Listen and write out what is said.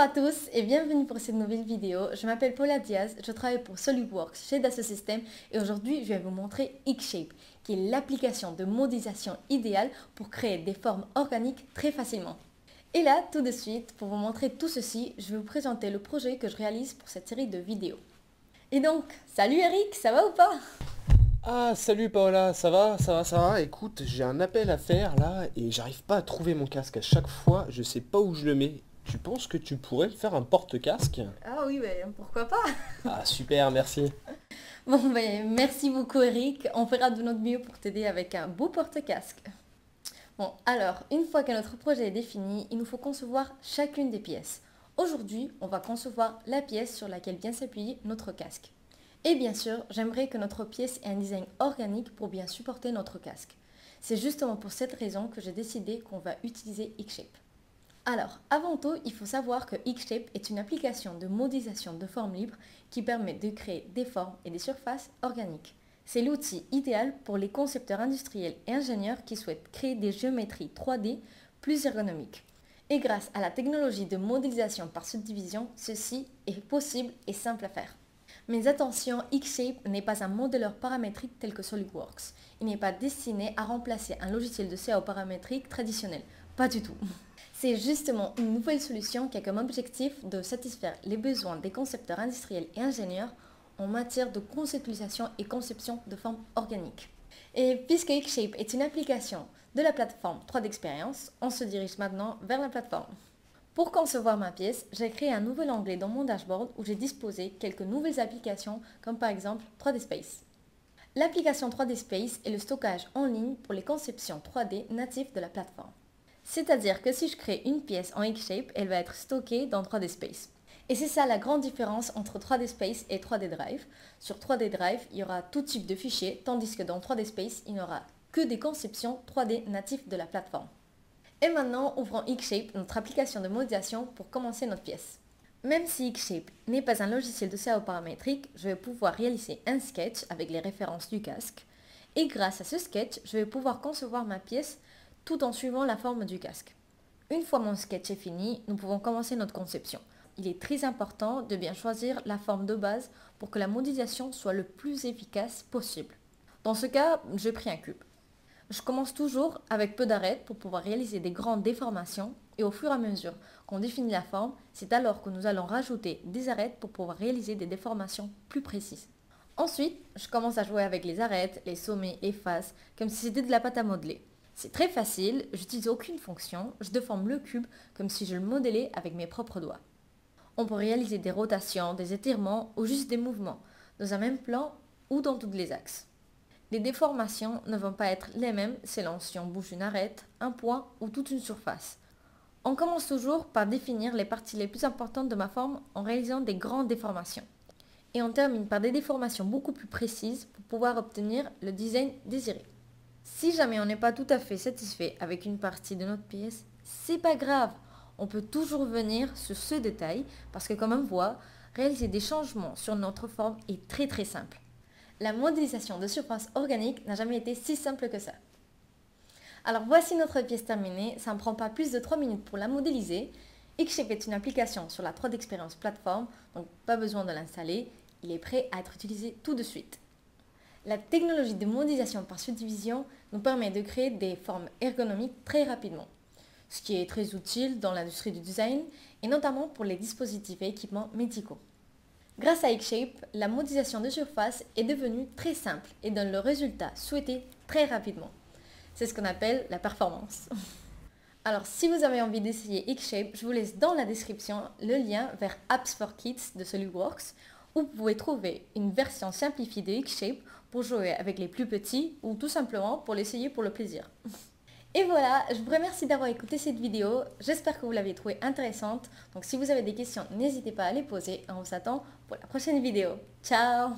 à tous et bienvenue pour cette nouvelle vidéo. Je m'appelle Paula Diaz, je travaille pour SolidWorks chez Dassault Systèmes et aujourd'hui je vais vous montrer Xshape, qui est l'application de modélisation idéale pour créer des formes organiques très facilement. Et là, tout de suite, pour vous montrer tout ceci, je vais vous présenter le projet que je réalise pour cette série de vidéos. Et donc, salut Eric, ça va ou pas? Ah, salut Paola, ça va. Écoute, j'ai un appel à faire là et j'arrive pas à trouver mon casque. À chaque fois, je sais pas où je le mets. Tu penses que tu pourrais me faire un porte-casque? Ah oui, pourquoi pas? Ah, super, merci. Bon, merci beaucoup Eric, on fera de notre mieux pour t'aider avec un beau porte-casque. Bon, alors, une fois que notre projet est défini, il nous faut concevoir chacune des pièces. Aujourd'hui, on va concevoir la pièce sur laquelle vient s'appuyer notre casque. Et bien sûr, j'aimerais que notre pièce ait un design organique pour bien supporter notre casque. C'est justement pour cette raison que j'ai décidé qu'on va utiliser Xshape. Alors, avant tout, il faut savoir que Xshape est une application de modélisation de formes libres qui permet de créer des formes et des surfaces organiques. C'est l'outil idéal pour les concepteurs industriels et ingénieurs qui souhaitent créer des géométries 3D plus ergonomiques. Et grâce à la technologie de modélisation par subdivision, ceci est possible et simple à faire. Mais attention, Xshape n'est pas un modéleur paramétrique tel que SolidWorks. Il n'est pas destiné à remplacer un logiciel de CAO paramétrique traditionnel. Pas du tout. C'est justement une nouvelle solution qui a comme objectif de satisfaire les besoins des concepteurs industriels et ingénieurs en matière de conceptualisation et conception de formes organiques. Et puisque Xshape est une application de la plateforme 3D'Expérience, on se dirige maintenant vers la plateforme. Pour concevoir ma pièce, j'ai créé un nouvel onglet dans mon dashboard où j'ai disposé quelques nouvelles applications comme par exemple 3D Space. L'application 3D Space est le stockage en ligne pour les conceptions 3D natifs de la plateforme. C'est-à-dire que si je crée une pièce en Xshape, elle va être stockée dans 3D Space. Et c'est ça la grande différence entre 3D Space et 3D Drive. Sur 3D Drive, il y aura tout type de fichiers, tandis que dans 3D Space, il n'y aura que des conceptions 3D natifs de la plateforme. Et maintenant, ouvrons Xshape, notre application de modélisation, pour commencer notre pièce. Même si Xshape n'est pas un logiciel de CAO paramétrique, je vais pouvoir réaliser un sketch avec les références du casque. Et grâce à ce sketch, je vais pouvoir concevoir ma pièce tout en suivant la forme du casque. Une fois mon sketch est fini, nous pouvons commencer notre conception. Il est très important de bien choisir la forme de base pour que la modélisation soit le plus efficace possible. Dans ce cas, j'ai pris un cube. Je commence toujours avec peu d'arêtes pour pouvoir réaliser des grandes déformations et au fur et à mesure qu'on définit la forme, c'est alors que nous allons rajouter des arêtes pour pouvoir réaliser des déformations plus précises. Ensuite, je commence à jouer avec les arêtes, les sommets, les faces, comme si c'était de la pâte à modeler. C'est très facile, j'utilise aucune fonction, je déforme le cube comme si je le modélais avec mes propres doigts. On peut réaliser des rotations, des étirements ou juste des mouvements, dans un même plan ou dans tous les axes. Les déformations ne vont pas être les mêmes selon si on bouge une arête, un point ou toute une surface. On commence toujours par définir les parties les plus importantes de ma forme en réalisant des grandes déformations. Et on termine par des déformations beaucoup plus précises pour pouvoir obtenir le design désiré. Si jamais on n'est pas tout à fait satisfait avec une partie de notre pièce, c'est pas grave. On peut toujours venir sur ce détail parce que comme on voit, réaliser des changements sur notre forme est très simple. La modélisation de surface organique n'a jamais été si simple que ça. Alors voici notre pièce terminée, ça ne prend pas plus de 3 minutes pour la modéliser. Xshape est une application sur la 3D'Expérience plateforme, donc pas besoin de l'installer, il est prêt à être utilisé tout de suite. La technologie de modélisation par subdivision nous permet de créer des formes ergonomiques très rapidement, ce qui est très utile dans l'industrie du design et notamment pour les dispositifs et équipements médicaux. Grâce à Xshape, la modélisation de surface est devenue très simple et donne le résultat souhaité très rapidement. C'est ce qu'on appelle la performance. Alors si vous avez envie d'essayer Xshape, je vous laisse dans la description le lien vers Apps for Kids de SolidWorks où vous pouvez trouver une version simplifiée de Xshape pour jouer avec les plus petits ou tout simplement pour l'essayer pour le plaisir. Et voilà, je vous remercie d'avoir écouté cette vidéo, j'espère que vous l'avez trouvée intéressante. Donc si vous avez des questions, n'hésitez pas à les poser et on vous attend pour la prochaine vidéo. Ciao!